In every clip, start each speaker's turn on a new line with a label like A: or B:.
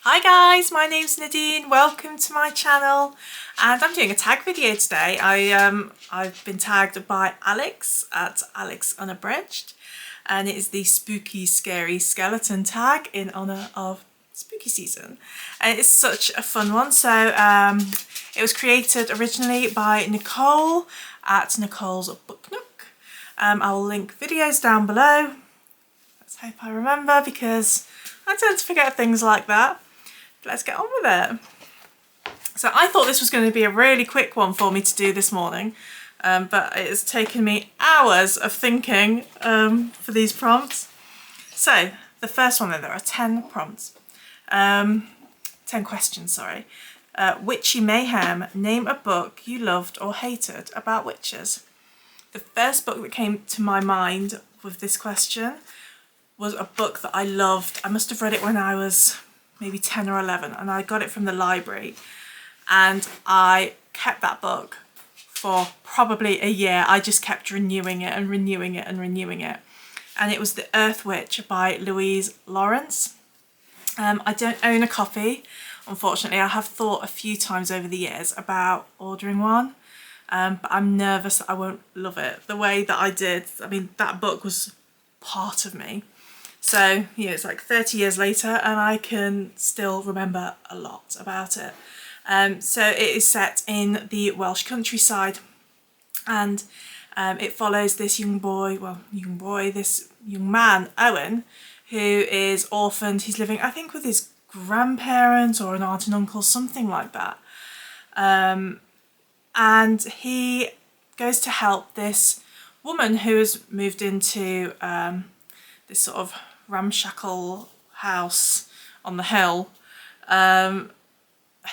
A: Hi guys, my name's Nadine. Welcome to my channel, and I'm doing a tag video today. I've been tagged by Alex at Alex Unabridged, and it is the spooky scary skeleton tag in honour of spooky season, and it's such a fun one. So it was created originally by Nicole at Nicole's Book Nook. I will link videos down below. Let's hope I remember, because I tend to forget things like that. Let's get on with it. So I thought this was going to be a really quick one for me to do this morning, but it has taken me hours of thinking for these prompts. So the first one, then, there are 10 prompts, 10 questions, sorry. Witchy Mayhem, name a book you loved or hated about witches. The first book that came to my mind with this question was a book that I loved. I must have read it when I was maybe 10 or 11, and I got it from the library, and I kept that book for probably a year. I just kept renewing it and renewing it and renewing it, and it was The Earth Witch by Louise Lawrence. I don't own a copy, unfortunately. I have thought a few times over the years about ordering one, but I'm nervous that I won't love it the way that I did. I mean, that book was part of me. So, yeah, it's like 30 years later and I can still remember a lot about it. So it is set in the Welsh countryside, and it follows this this young man, Owen, who is orphaned. He's living, I think, with his grandparents or an aunt and uncle, something like that. And he goes to help this woman who has moved into this sort of ramshackle house on the hill,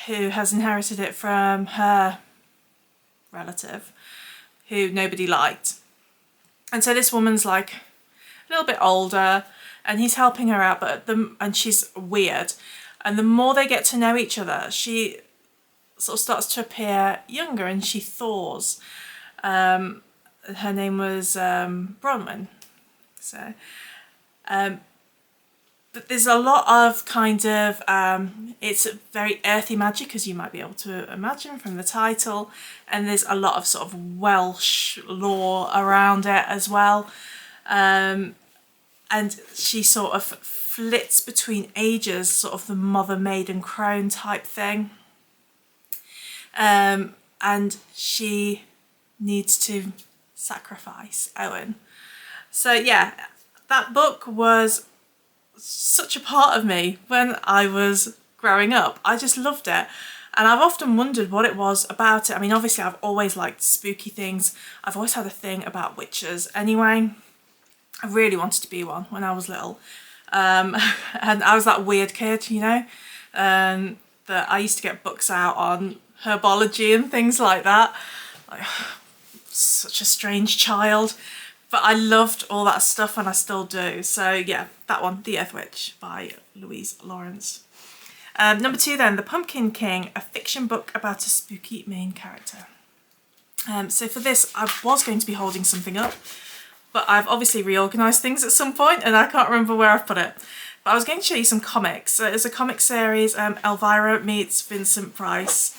A: who has inherited it from her relative who nobody liked. And so this woman's like a little bit older, and he's helping her out, and she's weird. And the more they get to know each other, she sort of starts to appear younger, and she thaws. Her name was Bronwyn. So but there's a lot of kind of, it's very earthy magic, as you might be able to imagine from the title, and there's a lot of sort of Welsh lore around it as well. And she sort of flits between ages, sort of the mother, maid and crone type thing. And she needs to sacrifice Owen. So yeah, that book was such a part of me when I was growing up. I just loved it, and I've often wondered what it was about it. I mean, obviously I've always liked spooky things. I've always had a thing about witches anyway. I really wanted to be one when I was little, and I was that weird kid, you know, that I used to get books out on herbology and things like that. Like, such a strange child. But I loved all that stuff, and I still do. So yeah, that one, The Earth Witch by Louise Lawrence. Number 2 then, The Pumpkin King, a fiction book about a spooky main character. So for this, I was going to be holding something up, but I've obviously reorganised things at some point, and I can't remember where I've put it. But I was going to show you some comics. So it's a comic series, Elvira meets Vincent Price.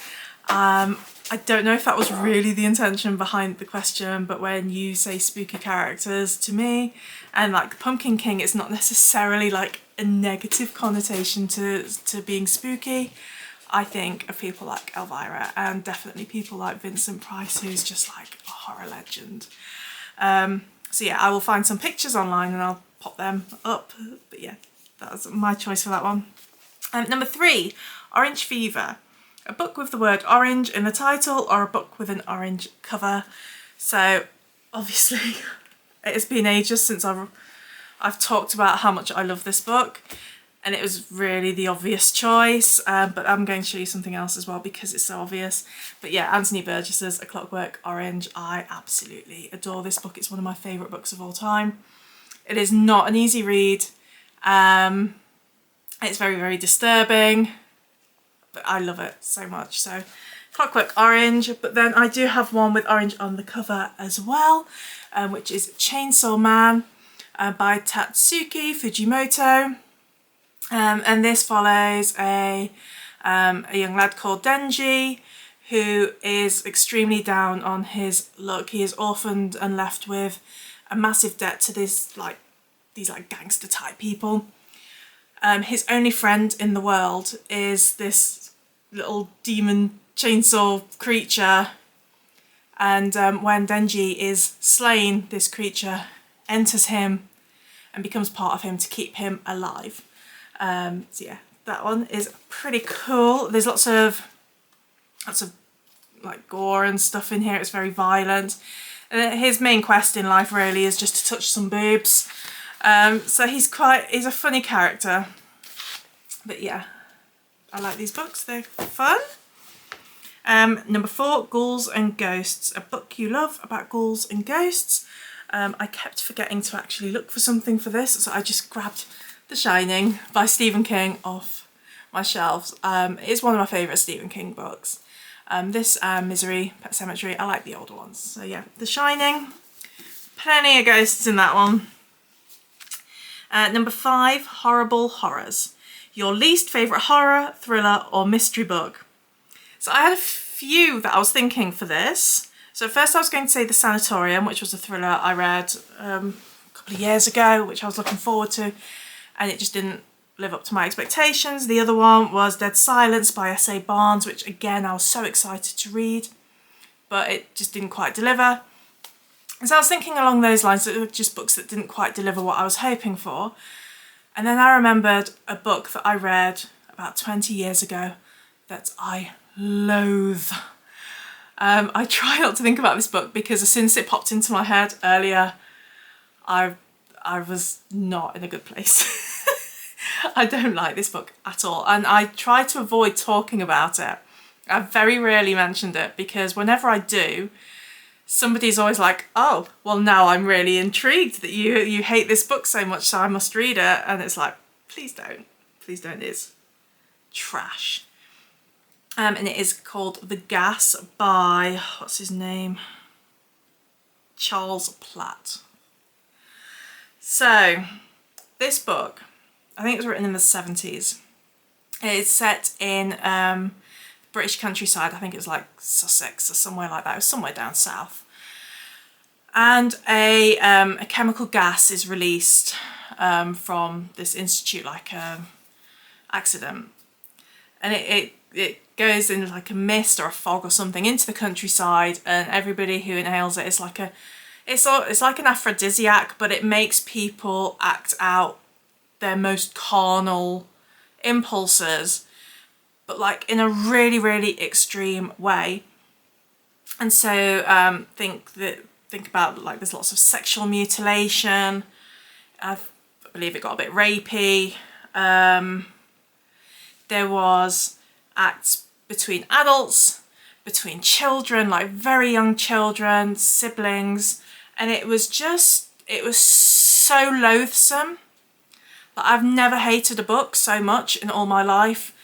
A: I don't know if that was really the intention behind the question, but when you say spooky characters to me, and like Pumpkin King, it's not necessarily like a negative connotation to being spooky. I think of people like Elvira, and definitely people like Vincent Price, who's just like a horror legend. So yeah, I will find some pictures online and I'll pop them up. But yeah, that's my choice for that one. Number 3, Orange Fever. A book with the word orange in the title, or a book with an orange cover. So obviously it has been ages since I've talked about how much I love this book, and it was really the obvious choice, but I'm going to show you something else as well because it's so obvious. But yeah, Anthony Burgess's A Clockwork Orange. I absolutely adore this book. It's one of my favourite books of all time. It is not an easy read. It's very, very disturbing, but I love it so much. So Clockwork Orange, but then I do have one with orange on the cover as well, which is Chainsaw Man by Tatsuki Fujimoto. And this follows a young lad called Denji, who is extremely down on his luck. He is orphaned and left with a massive debt to these gangster type people. His only friend in the world is this little demon chainsaw creature, and when Denji is slain, this creature enters him and becomes part of him to keep him alive. So yeah, that one is pretty cool. There's lots of like gore and stuff in here. It's very violent. His main quest in life really is just to touch some boobs. So he's a funny character. But yeah, I like these books. They're fun. Number 4, Ghouls and Ghosts, a book you love about ghouls and ghosts. I kept forgetting to actually look for something for this, so I just grabbed The Shining by Stephen King off my shelves. It's one of my favourite Stephen King books. This Misery, Pet Sematary, I like the older ones. So yeah, The Shining, plenty of ghosts in that one. Number 5, Horrible Horrors, your least favourite horror, thriller or mystery book. So I had a few that I was thinking for this. So first I was going to say The Sanatorium, which was a thriller I read a couple of years ago, which I was looking forward to, and it just didn't live up to my expectations. The other one was Dead Silence by S.A. Barnes, which again I was so excited to read, but it just didn't quite deliver. And so I was thinking along those lines, that were just books that didn't quite deliver what I was hoping for. And then I remembered a book that I read about 20 years ago that I loathe. I try not to think about this book because as soon as it popped into my head earlier, I was not in a good place. I don't like this book at all, and I try to avoid talking about it. I've very rarely mentioned it because whenever I do, somebody's always like, oh, well now I'm really intrigued that you hate this book so much, so I must read it. And it's like, please don't, it's trash. And it is called The Gas by, what's his name? Charles Platt. So this book, I think it was written in the 70s. It's set in British countryside. I think it was like Sussex or somewhere like that. It was somewhere down south. And a chemical gas is released from this institute, like a accident. And it goes in like a mist or a fog or something into the countryside, and everybody who inhales it is like it's like an aphrodisiac, but it makes people act out their most carnal impulses, but like in a really, really extreme way. And so think about, like, there's lots of sexual mutilation. I believe it got a bit rapey. There was acts between adults, between children, like very young children, siblings, and it was so loathsome. But I've never hated a book so much in all my life.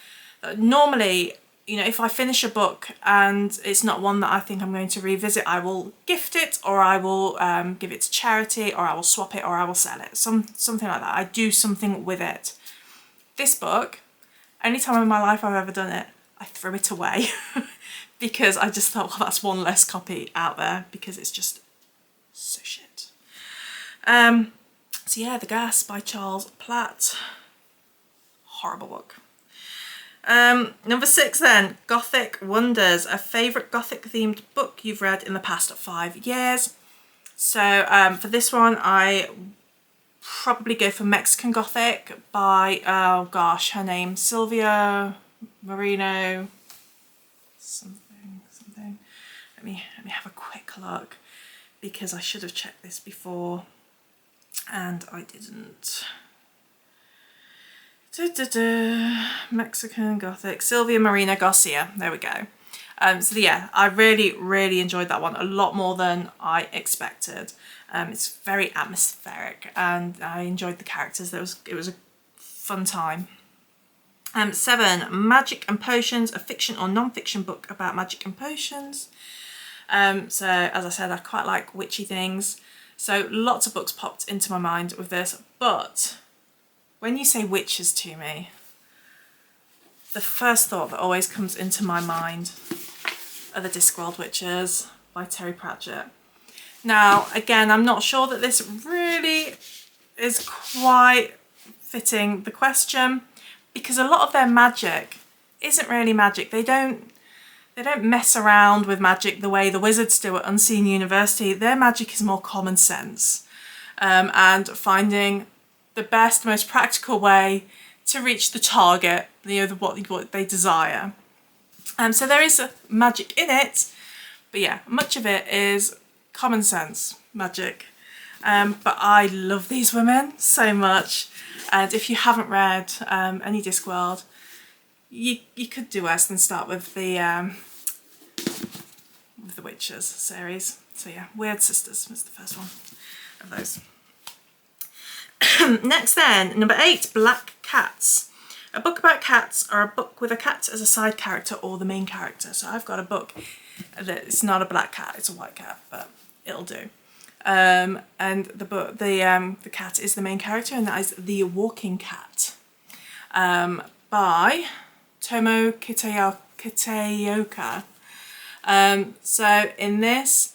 A: Normally, you know, if I finish a book and it's not one that I think I'm going to revisit, I will gift it, or I will give it to charity, or I will swap it, or I will sell it. Something like that. I do something with it. This book, any time in my life I've ever done it, I threw it away because I just thought, well, that's one less copy out there because it's just so shit. So yeah, The Gas by Charles Platt. Horrible book. Number 6 then, Gothic Wonders, a favourite Gothic themed book you've read in the past 5 years. So for this one, I probably go for Mexican Gothic by, oh gosh, her name, Silvia Marino, something. Let me have a quick look because I should have checked this before and I didn't. Mexican Gothic, Silvia Marina Garcia, there we go. So yeah, I really, really enjoyed that one, a lot more than I expected. It's very atmospheric and I enjoyed the characters. It was a fun time. 7, Magic and Potions, a fiction or non-fiction book about magic and potions. So as I said, I quite like witchy things. So lots of books popped into my mind with this, but when you say witches to me, the first thought that always comes into my mind are the Discworld Witches by Terry Pratchett. Now, again, I'm not sure that this really is quite fitting the question, because a lot of their magic isn't really magic. They don't mess around with magic the way the wizards do at Unseen University. Their magic is more common sense, and finding the best, most practical way to reach the target, what they desire. So there is magic in it, but yeah, much of it is common sense magic. But I love these women so much, and if you haven't read any Discworld, you could do worse than start with the Witches series. So yeah, Weird Sisters was the first one of those. Next then, number 8, Black Cats. A book about cats, or a book with a cat as a side character or the main character. So I've got a book that it's not a black cat, it's a white cat, but it'll do. And the cat is the main character, and that is The Walking Cat, by Tomo Kitaoka. So in this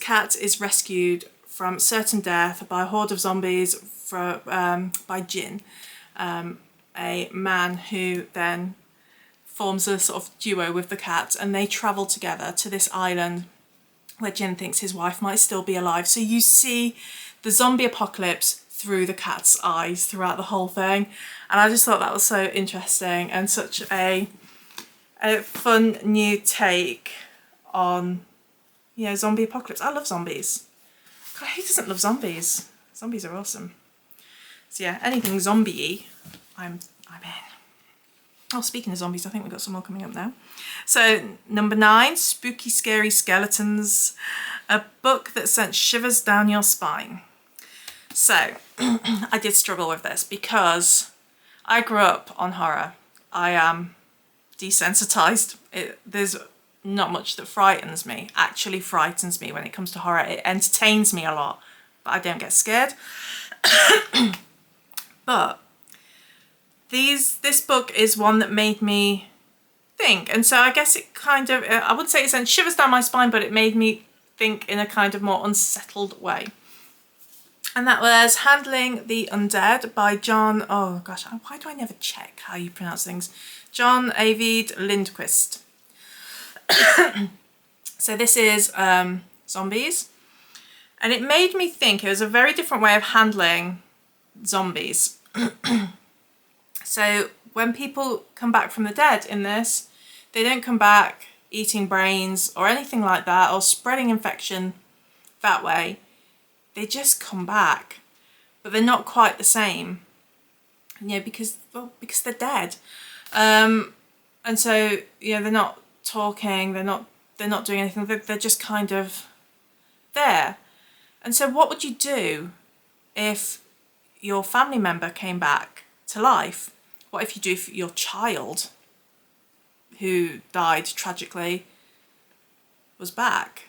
A: cat is rescued from certain death by a horde of zombies by Jin, a man who then forms a sort of duo with the cat, and they travel together to this island where Jin thinks his wife might still be alive. So you see the zombie apocalypse through the cat's eyes throughout the whole thing, and I just thought that was so interesting and such a fun new take on, you know, zombie apocalypse. I love zombies. God, who doesn't love zombies? Zombies are awesome. So yeah, anything zombie-y, I'm in. Oh, speaking of zombies, I think we've got some more coming up now. So number 9, Spooky Scary Skeletons, a book that sent shivers down your spine. So I did struggle with this because I grew up on horror. I am desensitized. There's not much that frightens me, actually frightens me when it comes to horror. It entertains me a lot, but I don't get scared. But this book is one that made me think, and so I guess it kind of, I wouldn't say it sent shivers down my spine, but it made me think in a kind of more unsettled way. And that was Handling the Undead by John, oh gosh, why do I never check how you pronounce things? John Ajvide Lindquist. So this is zombies, and it made me think it was a very different way of handling zombies. So when people come back from the dead in this, they don't come back eating brains or anything like that, or spreading infection that way. They just come back, but they're not quite the same, you know, because they're dead. And so, you know, they're not talking, they're not doing anything, they're just kind of there. And so what would you do if your family member came back to life? What if you do if your child who died tragically was back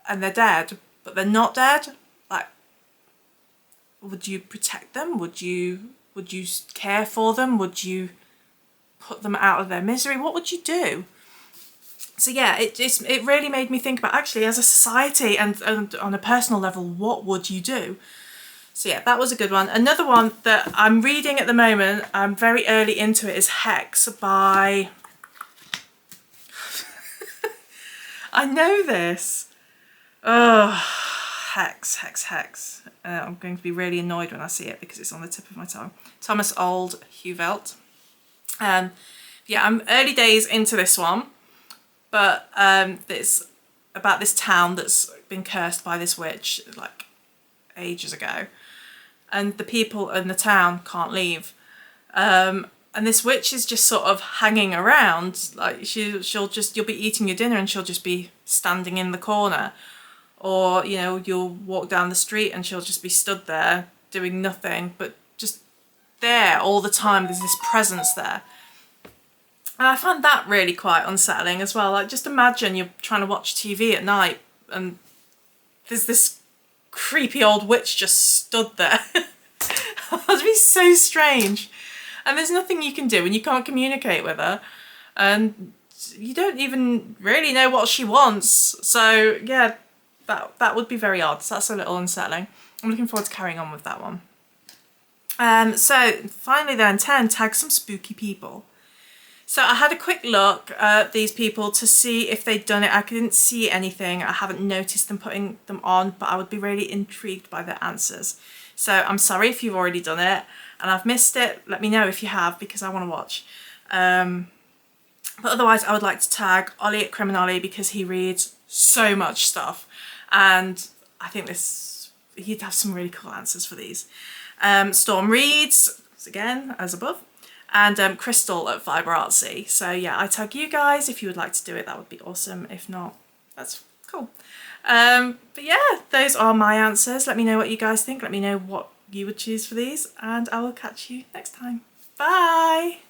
A: and they're dead, but they're not dead? Like, would you protect them? Would you care for them? Would you put them out of their misery? What would you do? So yeah, it really made me think about, actually, as a society and on a personal level, what would you do? So yeah, that was a good one. Another one that I'm reading at the moment, I'm very early into it, is Hex by... I know this. Oh, Hex. I'm going to be really annoyed when I see it because it's on the tip of my tongue. Thomas Auld Huvelt. Yeah, I'm early days into this one, but it's about this town that's been cursed by this witch like ages ago, and the people in the town can't leave. And this witch is just sort of hanging around, like you'll be eating your dinner and she'll just be standing in the corner, or you know, you'll walk down the street and she'll just be stood there doing nothing, but just there all the time. There's this presence there. And I found that really quite unsettling as well. Like, just imagine you're trying to watch TV at night and there's this creepy old witch just stood there. That'd be so strange. And there's nothing you can do and you can't communicate with her. And you don't even really know what she wants. So yeah, that would be very odd. So that's a little unsettling. I'm looking forward to carrying on with that one. So finally then, 10, tag some spooky people. So I had a quick look at these people to see if they'd done it. I couldn't see anything. I haven't noticed them putting them on, but I would be really intrigued by their answers. So I'm sorry if you've already done it and I've missed it. Let me know if you have, because I want to watch. But otherwise I would like to tag Ollie at Criminale, because he reads so much stuff. And I think he'd have some really cool answers for these. Storm reads, again, as above. And Crystal at Fiber Artsy. So yeah, I tag you guys. If you would like to do it, that would be awesome. If not, that's cool. But yeah, those are my answers. Let me know what you guys think. Let me know what you would choose for these, and I will catch you next time. Bye!